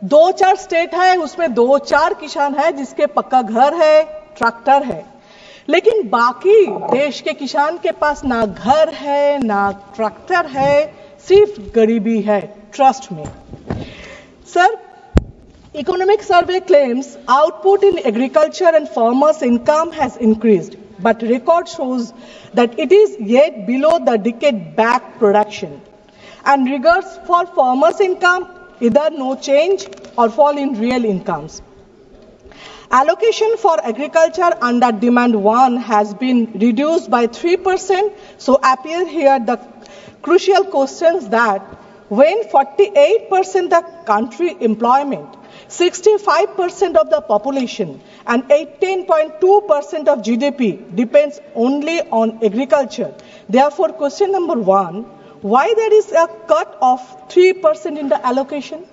2-4 state है, उसमें 2-4 किसान है जिसके पक्का घर है, ट्रैक्टर है, लेकिन बाकी देश के किसान के पास ना घर है ना ट्रैक्टर है, सिर्फ गरीबी है। ट्रस्ट में sir, economic survey claims output in agriculture and farmers' income has increased, but record shows that it is yet below the decade-back production. And regards for farmers' income, either no change or fall in real incomes. Allocation for agriculture under demand 1 has been reduced by 3%. So appear here the crucial questions that when 48% the country employment, 65% of the population and 18.2% of GDP depends only on agriculture. Therefore, question number 1, why there is a cut of 3% in the allocation?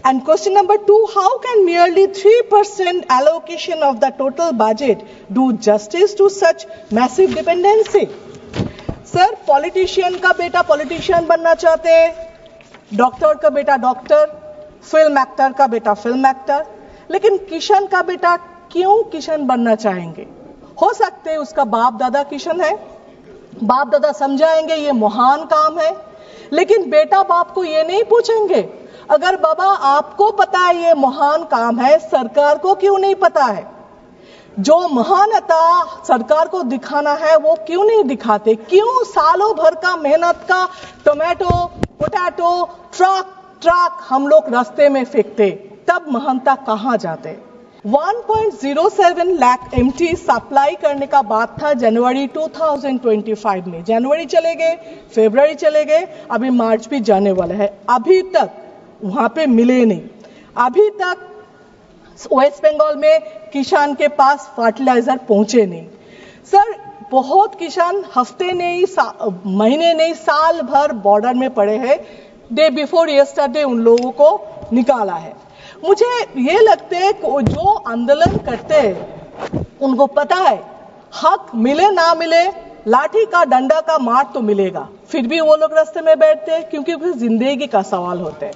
And question number 2, how can merely 3% allocation of the total budget do justice to such massive dependency? Sir, politician का बेटा politician बनना चाहते हैं, doctor का बेटा doctor, film actor का बेटा film actor, लेकिन किसान का बेटा क्यों किसान बनना चाहेंगे? हो सकते हैं उसका बाप दादा किसान है, बाप दादा समझाएंगे ये महान काम है, लेकिन बेटा बाप को ये नहीं पूछेंगे अगर बाबा आपको पता है ये महान काम है, सरकार को क्यों नहीं पता है? जो महानता सरकार को दिखाना है वो क्यों नहीं दिखाते? क्यों सालों भर का मेहनत का टोमेटो, पोटैटो, ट्रक हम लोग रास्ते में फेंकते, तब महानता कहां जाते? 1.07 लाख एमटी सप्लाई करने का बात था जनवरी 2025 में। जनवरी चले गए, फरवरी चले गए, अभी मार्च भी जाने वाला है, अभी तक वहां पे मिले नहीं। अभी तक वेस्ट बंगाल में किसान के पास फर्टिलाइजर पहुंचे नहीं। सर, बहुत किसान हफ्ते नहीं, महीने नहीं, साल भर बॉर्डर में पड़े हैं। डे बिफोर यस्टरडे उन लोगों को निकाला है। मुझे ये लगता है जो आंदोलन करते हैं उनको पता है हक मिले ना मिले, लाठी का डंडा का मार तो मिलेगा, फिर भी वो लोग रास्ते में बैठते हैं क्योंकि फिर जिंदगी का सवाल होता है।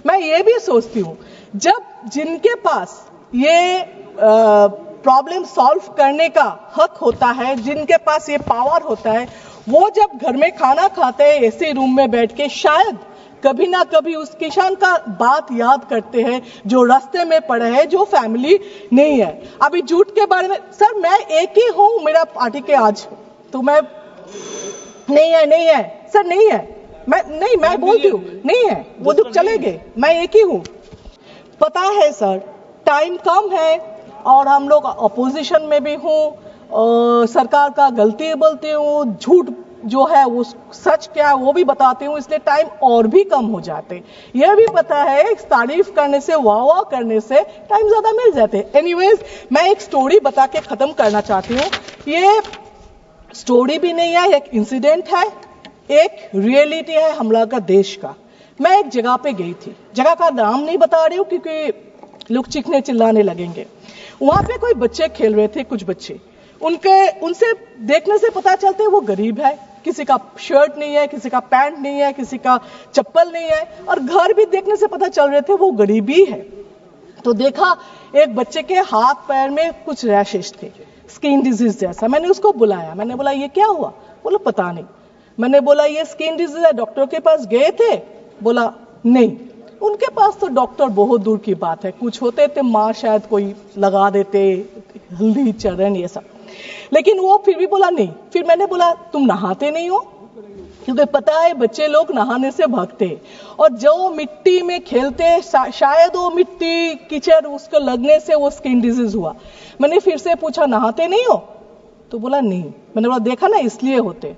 मैं ये भी सोचती हूँ जब जिनके पास ये प्रॉब्लम सॉल्व करने का हक होता है, जिनके पास ये पावर होता है, वो जब घर में खाना खाते हैं ऐसे रूम में बैठ के, शायद कभी ना कभी उस किसान का बात याद करते हैं जो रास्ते में पड़े हैं, जो फैमिली नहीं है। अभी झूठ के बारे में सर, मैं एक ही हूं मेरा पार्टी के आज, तो मैं नहीं है सर, नहीं है, मैं बोलती हूँ नहीं है, वो दुख चले गए, मैं एक ही हूं। पता है सर, टाइम कम है और हम लोग अपोजिशन में भी हूँ, सरकार का गलती बोलती हूँ, झूठ जो है वो सच क्या है वो भी बताती हूँ, इसलिए टाइम और भी कम हो जाते। यह भी पता है तारीफ करने से, वाह करने से टाइम ज्यादा मिल जाते। एनीवेज, मैं एक स्टोरी बता के खत्म करना चाहती हूँ। ये स्टोरी भी नहीं है, एक इंसिडेंट है, एक रियलिटी है हम लोग का देश का। मैं एक जगह पे गई थी, जगह का नाम नहीं बता रही हूँ क्योंकि लोग चीखने चिल्लाने लगेंगे। वहां पे कोई बच्चे खेल रहे थे, कुछ बच्चे, उनसे देखने से पता चलता है वो गरीब है, किसी का शर्ट नहीं है, किसी का पैंट नहीं है, किसी का चप्पल नहीं है, और घर भी देखने से पता चल रहे थे वो गरीबी है। तो देखा एक बच्चे के हाथ पैर में कुछ रैशेस थे, स्किन डिजीज जैसा। मैंने उसको बुलाया, मैंने बोला ये क्या हुआ? बोला पता नहीं। मैंने बोला ये स्किन डिजीज है, डॉक्टर के पास गए थे? बोला नहीं, उनके पास तो डॉक्टर बहुत दूर की बात है, कुछ होते थे माँ शायद कोई लगा देते, हल्दी चरण ये सब, लेकिन वो फिर भी बोला नहीं। फिर मैंने बोला तुम नहाते नहीं हो? क्योंकि पता है बच्चे लोग नहाने से भागते, और जो मिट्टी में खेलते शायद वो मिट्टी कीचड़ उसको लगने से वो स्किन डिजीज हुआ। मैंने फिर से पूछा नहाते नहीं हो? तो बोला नहीं। मैंने बोला देखा ना इसलिए होते।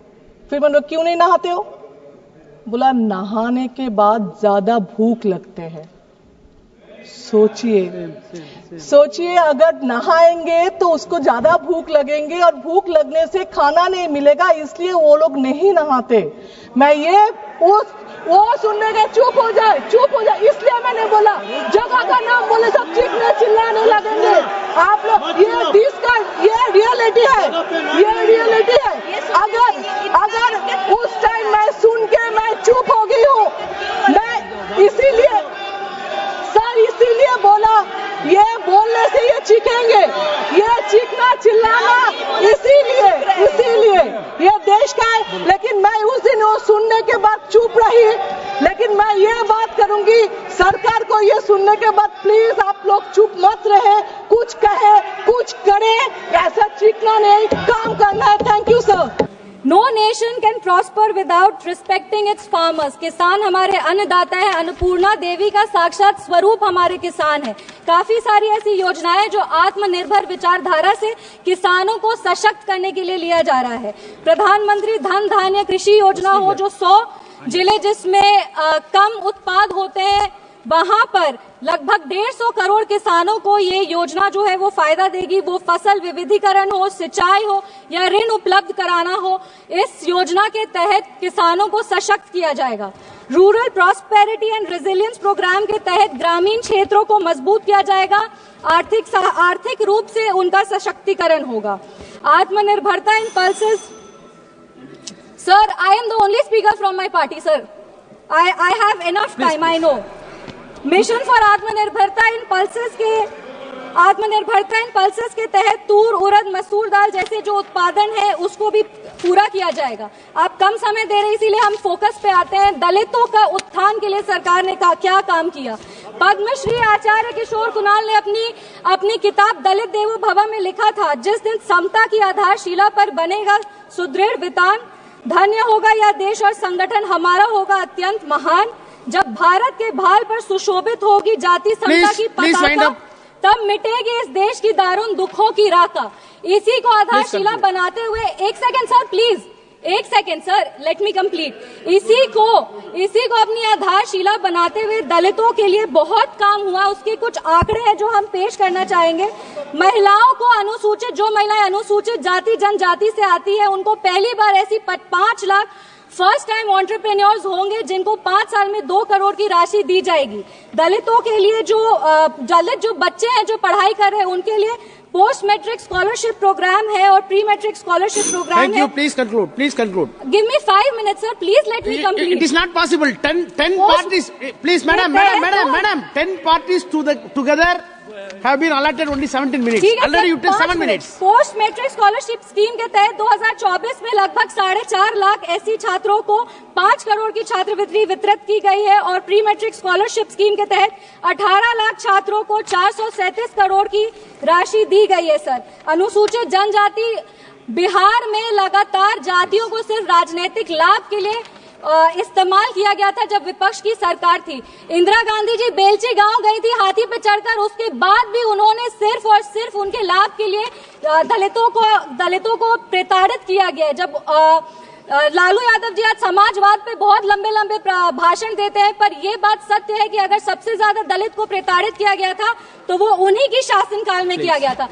फिर मैंने बोला क्यों नहीं नहाते हो? बोला नहाने के बाद ज्यादा भूख लगते हैं। सोचिए अगर नहाएंगे तो उसको ज्यादा भूख लगेंगे और भूख लगने से खाना नहीं मिलेगा, इसलिए वो लोग नहीं नहाते। मैं ये वो सुनने के चुप हो जाए, इसलिए मैंने बोला जगह का नाम बोले सब चीखने चिल्लाने लगेंगे आप लोग। ये रियलिटी है, अगर उस टाइम मैं सुन के मैं चुप हो गई हूँ, मैं इसीलिए ये चीखेंगे, ये चीखना चिल्लाना इसीलिए ये देश का है। लेकिन मैं उस दिन वो सुनने के बाद चुप रही, लेकिन मैं ये बात करूंगी सरकार को, ये सुनने के बाद प्लीज आप लोग चुप मत रहे, कुछ कहे कुछ करे, ऐसा चीखना नहीं, काम करना है। Thank you sir. No nation can prosper without respecting its farmers. किसान हमारे अन्नदाता है, अन्नपूर्णा देवी का साक्षात स्वरूप हमारे किसान है। काफी सारी ऐसी योजनाएं जो आत्मनिर्भर विचारधारा से किसानों को सशक्त करने के लिए लिया जा रहा है। प्रधानमंत्री धन धान्य कृषि योजना हो, जो 100 जिले जिसमें कम उत्पाद होते हैं, वहां पर लगभग 150 करोड़ किसानों को ये योजना जो है वो फायदा देगी। वो फसल विविधीकरण हो, सिंचाई हो या ऋण उपलब्ध कराना हो, इस योजना के तहत किसानों को सशक्त किया जाएगा। Rural prosperity and resilience programme के तहत ग्रामीण क्षेत्रों को मजबूत किया जाएगा, आर्थिक रूप से उनका सशक्तिकरण होगा। आत्मनिर्भरता in pulses. Sir, I am the only speaker from my party sir, I have enough time, I know. Mission for आत्मनिर्भरता इन पल्सेस के तहत तूर, उड़द, मसूर दाल जैसे जो उत्पादन है उसको भी पूरा किया जाएगा। आप कम समय दे रहे, इसीलिए हम फोकस पे आते हैं। दलितों का उत्थान के लिए सरकार ने क्या काम किया। पद्मश्री आचार्य किशोर कुणाल ने अपनी किताब दलित देवो भव में लिखा था, जिस दिन समता की आधारशिला पर बनेगा सुदृढ़ वितान, धन्य होगा यह देश और संगठन हमारा होगा अत्यंत महान। जब भारत के भाल पर सुशोभित होगी जाति समता की पताका, तब मिटेगी इस देश की दारुण दुखों की राका। इसी को आधारशिला बनाते हुए, एक सेकंड सर प्लीज, एक second sir, let me complete. इसी को अपनी आधारशिला बनाते हुए दलितों के लिए बहुत काम हुआ। उसके कुछ आंकड़े हैं जो हम पेश करना चाहेंगे। महिलाओं को अनुसूचित, जो महिलाएं अनुसूचित जाति जनजाति से आती है, उनको पहली बार ऐसी 5 लाख फर्स्ट टाइम एंटरप्रेन्योर्स होंगे जिनको 5 साल में 2 करोड़ की राशि दी जाएगी। दलितों के लिए दलित जो बच्चे हैं जो पढ़ाई कर रहे हैं, उनके लिए पोस्ट मैट्रिक स्कॉलरशिप प्रोग्राम है और प्री मैट्रिक स्कॉलरशिप प्रोग्राम है। Thank you. Please conclude. Give me 5 minutes, sir. Please let me complete. It is not possible. 10 parties. Please, madam. 10 parties together have been allotted only 17 minutes. Already you took 7 minutes. Post matric scholarship scheme के तहत 2024 में लगभग 4.5 लाख ऐसी छात्रों को 5 करोड़ की छात्रवृत्ति वितरित की गई है और प्री मैट्रिक स्कॉलरशिप स्कीम के तहत 18 लाख छात्रों को 437 करोड़ की राशि दी गई है। सर, अनुसूचित जनजाति बिहार में लगातार जातियों को सिर्फ राजनीतिक लाभ के लिए इस्तेमाल किया गया था जब विपक्ष की सरकार थी। इंदिरा गांधी जी बेलची गांव गई थी हाथी पे चढ़कर, उसके बाद भी उन्होंने सिर्फ और सिर्फ उनके लाभ के लिए दलितों को प्रताड़ित किया गया। जब लालू यादव जी आज समाजवाद पे बहुत लंबे भाषण देते हैं, पर ये बात सत्य है कि अगर सबसे ज्यादा दलित को प्रताड़ित किया गया था तो वो उन्हीं की शासनकाल में किया गया था।